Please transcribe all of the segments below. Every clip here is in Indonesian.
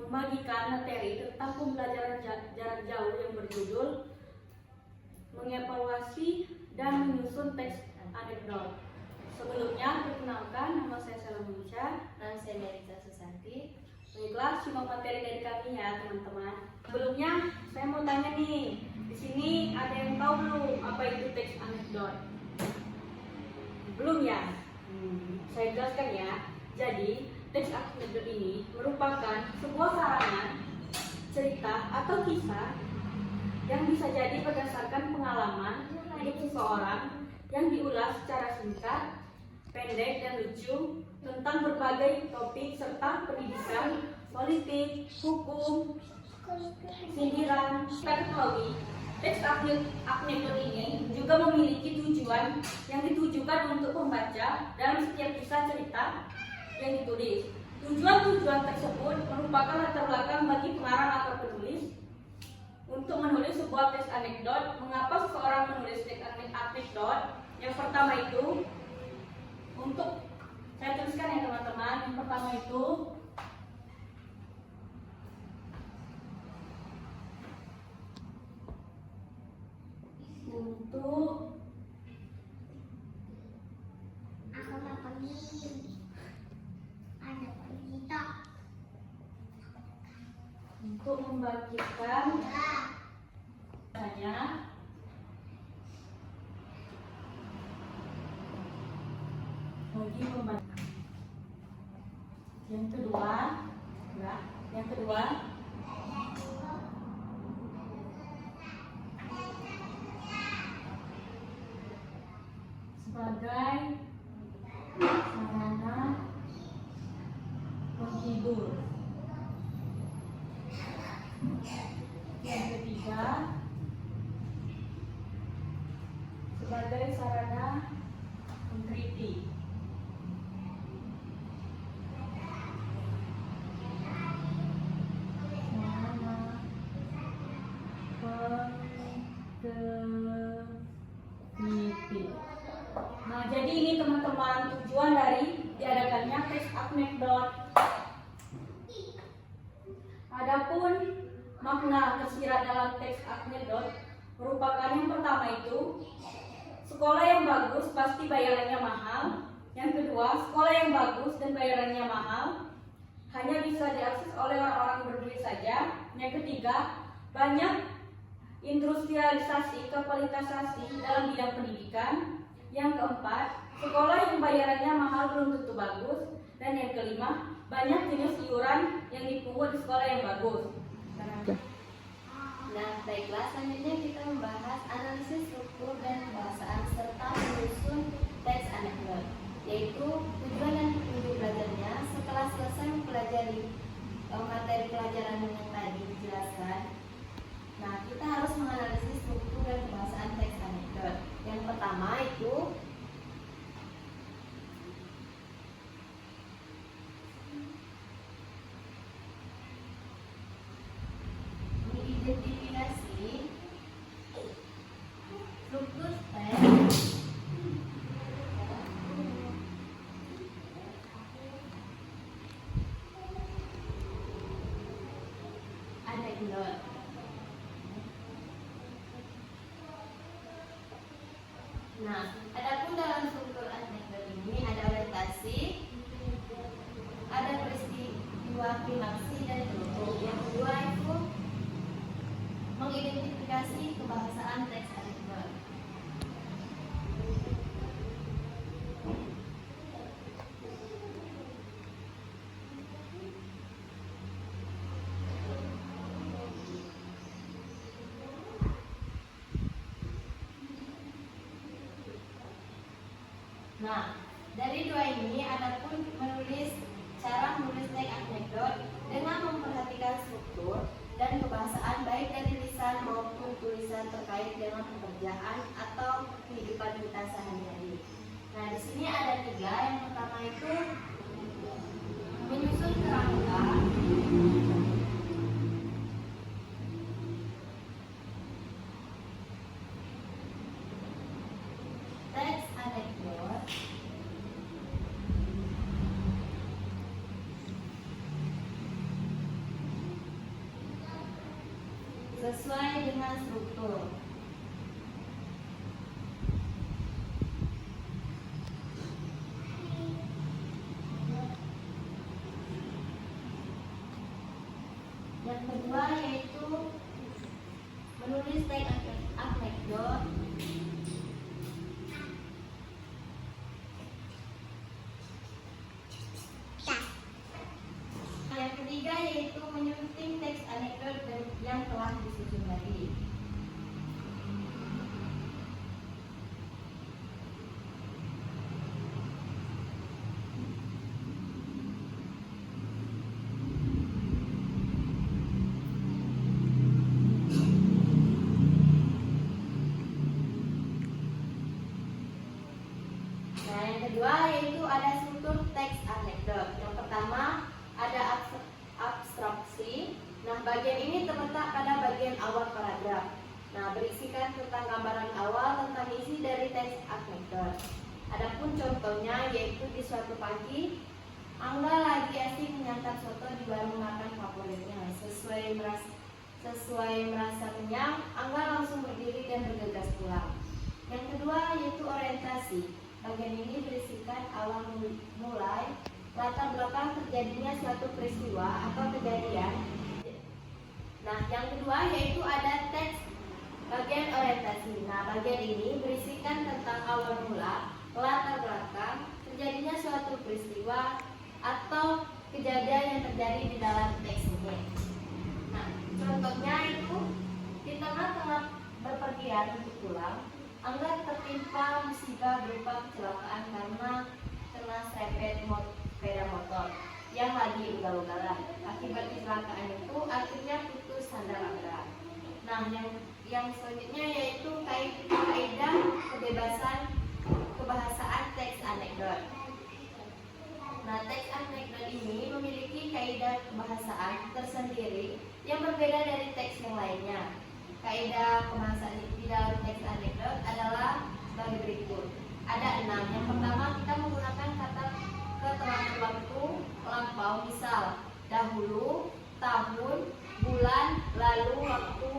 membagikan materi tentang pembelajaran jarak jauh yang berjudul mengevaluasi dan menyusun teks anekdot. Sebelumnya, perkenalkan, nama saya Sela Munsha. Nama saya Melisa Susanti. Baiklah, simak materi dari kami ya teman-teman. Sebelumnya, saya mau tanya nih, di sini ada yang tahu belum apa itu teks anekdot? Belum ya? Saya jelaskan ya. Jadi, teks anekdot ini merupakan sebuah karangan, cerita atau kisah yang bisa jadi berdasarkan pengalaman hidup seseorang yang diulas secara singkat, pendek, dan lucu tentang berbagai topik serta pendidikan, politik, hukum, sindiran. Kita ketahui, teks anekdot ini juga memiliki tujuan yang ditujukan untuk pembaca dalam setiap kisah cerita yang ditulis. Tujuan-tujuan tersebut merupakan latar belakang bagi pengarang atau penulis untuk menulis sebuah teks anekdot. Mengapa seseorang menulis teks anekdot? Yang pertama itu, untuk saya tuliskan ya teman-teman. Yang pertama itu untuk membagikan hanya bagi pembaca. Yang kedua sebagai sarana menghibur. Yang ketiga sebagai sarana mengkritik. Nah, jadi ini teman-teman tujuan dari diadakannya teks anekdot. Adapun makna tersirat dalam teks anekdot merupakan yang pertama itu, sekolah yang bagus pasti bayarannya mahal. Yang kedua, sekolah yang bagus dan bayarannya mahal hanya bisa diakses oleh orang-orang berduit saja. Yang ketiga, banyak industrialisasi kapitalisasi dalam bidang pendidikan. Yang keempat, sekolah yang bayarannya mahal belum tentu bagus. Dan yang kelima, banyak jenis iuran yang dipungut di sekolah yang bagus. Nah, baiklah, selanjutnya kita membahas analisis struktur dan kebahasaan serta menyusun teks anekdot, yaitu tujuan dan tujuan belajarnya. Setelah selesai mempelajari materi pelajaran yang tadi dijelaskan, nah kita harus menganalisis struktur dan kebahasaan teks anekdot. Yang pertama itu mengidentifikasi struktur teks anekdot. Nah, adapun dalam struktur anekdot ini ada orientasi, ada peristiwa, klimaksi, dan penutup. Yang kedua itu mengidentifikasi kebahasaan teks anekdot. Nah, dari dua ini adapun cara menulis teks anekdot dengan memperhatikan struktur dan kebahasaan baik dari lisan maupun tulisan terkait dengan pekerjaan atau kehidupan kita sehari-hari. Nah, di sini ada tiga. Yang pertama itu menyusun kerangka, teks anekdot, sesuai dengan struktur. Yang kedua yaitu menulis teks anekdot. Yang ketiga yaitu menyunting teks anekdot yang telah disusun tadi. Nah, yang kedua yaitu ada struktur teks anekdot. Yang pertama ada abstraksi. Nah, bagian ini terletak pada bagian awal paragraf. Nah, berisikan tentang gambaran awal tentang isi dari teks anekdot. Adapun contohnya yaitu di suatu pagi, Angga lagi asik menyantap soto di warung makan favoritnya. Sesuai merasa kenyang, Angga langsung berdiri dan bergegas pulang. Yang kedua yaitu orientasi. Bagian ini berisikan awal mulai, latar belakang terjadinya suatu peristiwa atau kejadian. Nah, yang kedua yaitu ada teks bagian orientasi. Nah, bagian ini berisikan tentang awal mula, latar belakang terjadinya suatu peristiwa atau kejadian yang terjadi di dalam teks ini. Nah, contohnya itu di tengah-tengah berpergian untuk pulang, Angga tertimpa musibah berupa kecelakaan karena kena serempet sepeda motor yang lagi ugal-ugalan. Akibat kecelakaan itu akhirnya putus sandal Angga. Nah, yang selanjutnya yaitu kaidah kebahasaan teks anekdot. Nah, teks anekdot ini memiliki kaidah kebahasaan tersendiri yang berbeda dari teks yang lainnya. Kaidah kebahasaan di dalam teks anekdot adalah sebagai berikut. Ada 6. Yang pertama, kita menggunakan kata keterangan waktu lampau, misal dahulu, tahun, bulan, lalu, waktu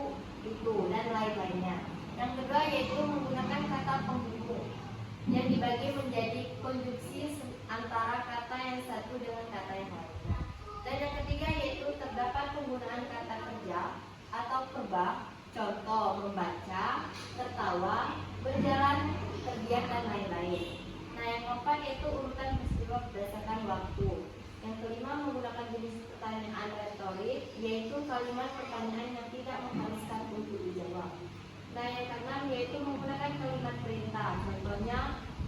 itu, dan lain-lainnya. Yang kedua yaitu menggunakan kata penghubung yang dibagi menjadi konjungsi antara kata yang satu dengan kata yang lainnya. Dan yang ketiga yaitu terdapat penggunaan kata kerja atau verbal. Contoh, membaca, tertawa, berjalan, terdiam, dan lain-lain. Nah, yang keempat yaitu urutan peristiwa berdasarkan waktu. Yang kelima menggunakan jenis pertanyaan retorik, yaitu kalimat pertanyaan yang tidak mengharuskan untuk dijawab. Nah, yang keenam yaitu menggunakan kalimat perintah. Contohnya,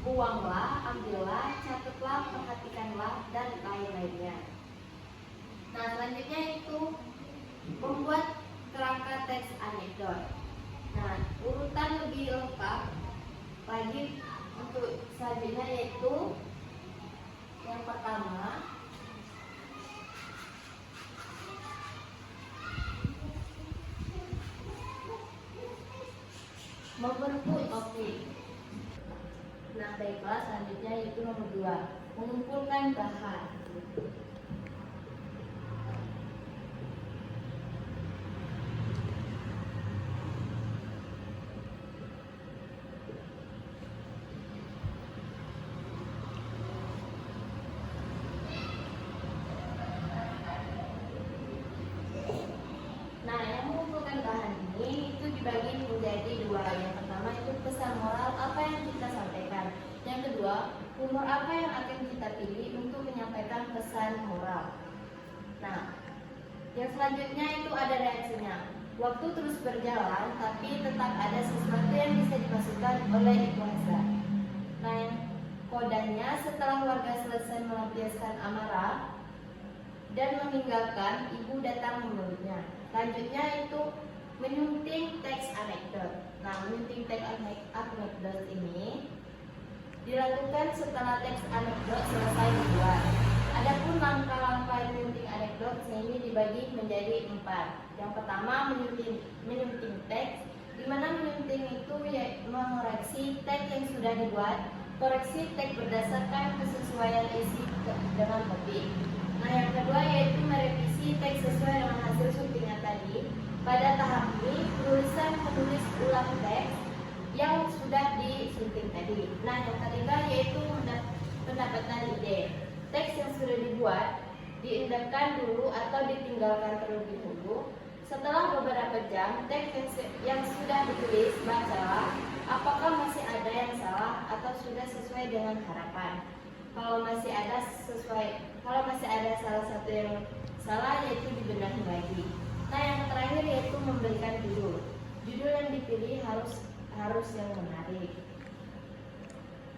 buanglah, ambillah, catatlah, perhatikanlah, dan lain-lainnya. Nah, selanjutnya itu membuat kerangka teks anekdot. Nah, urutan lebih lengkap lagi untuk selanjutnya yaitu yang pertama membentuk topik. Nah, baiklah, selanjutnya yaitu nomor 2, mengumpulkan bahan. Nah, yang mengumpulkan bahan ini itu dibagi menjadi 2. Yang pertama itu pesan moral apa yang kita sampaikan. Yang kedua, humor apa yang akan kita pilih untuk menyampaikan pesan moral. Nah, yang selanjutnya itu ada reaksinya. Waktu terus berjalan, tapi tetap ada sesuatu yang bisa dimasukkan oleh Ibu Hasan. Nah, yang kodanya setelah warga selesai melampiaskan amarah dan meninggalkan, ibu datang memeluknya. Selanjutnya itu menyunting teks anekdot. Nah, menyunting teks anekdot ini dilakukan setelah teks anekdot selesai dibuat. Adapun langkah-langkah menyunting anekdot ini dibagi menjadi 4. Yang pertama menyunting teks, di mana menyunting itu mengoreksi teks yang sudah dibuat, koreksi teks berdasarkan kesesuaian isi dengan topik. Nah, yang kedua yaitu merevisi teks sesuai dengan hasil syutingnya tadi. Pada tahap ini, penulis ulang teks yang sudah disunting tadi. Nah, yang ketiga yaitu pendapatan ide. Teks yang sudah dibuat diindahkan dulu atau ditinggalkan terlebih dahulu. Setelah beberapa jam, teks yang sudah ditulis, bacalah apakah masih ada yang salah atau sudah sesuai dengan harapan. Kalau masih ada salah satu yang salah, yaitu dibenahi lagi. Nah, yang terakhir yaitu memberikan judul. Judul yang dipilih harus yang menarik.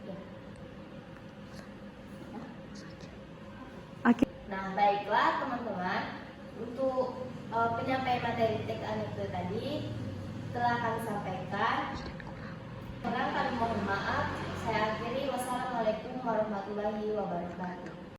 Ya. Oke. Nah, baiklah teman-teman, untuk penyampaian materi teks anekdote tadi telah kami sampaikan. Kami mohon maaf. Saya akhiri. Wassalamualaikum warahmatullahi wabarakatuh.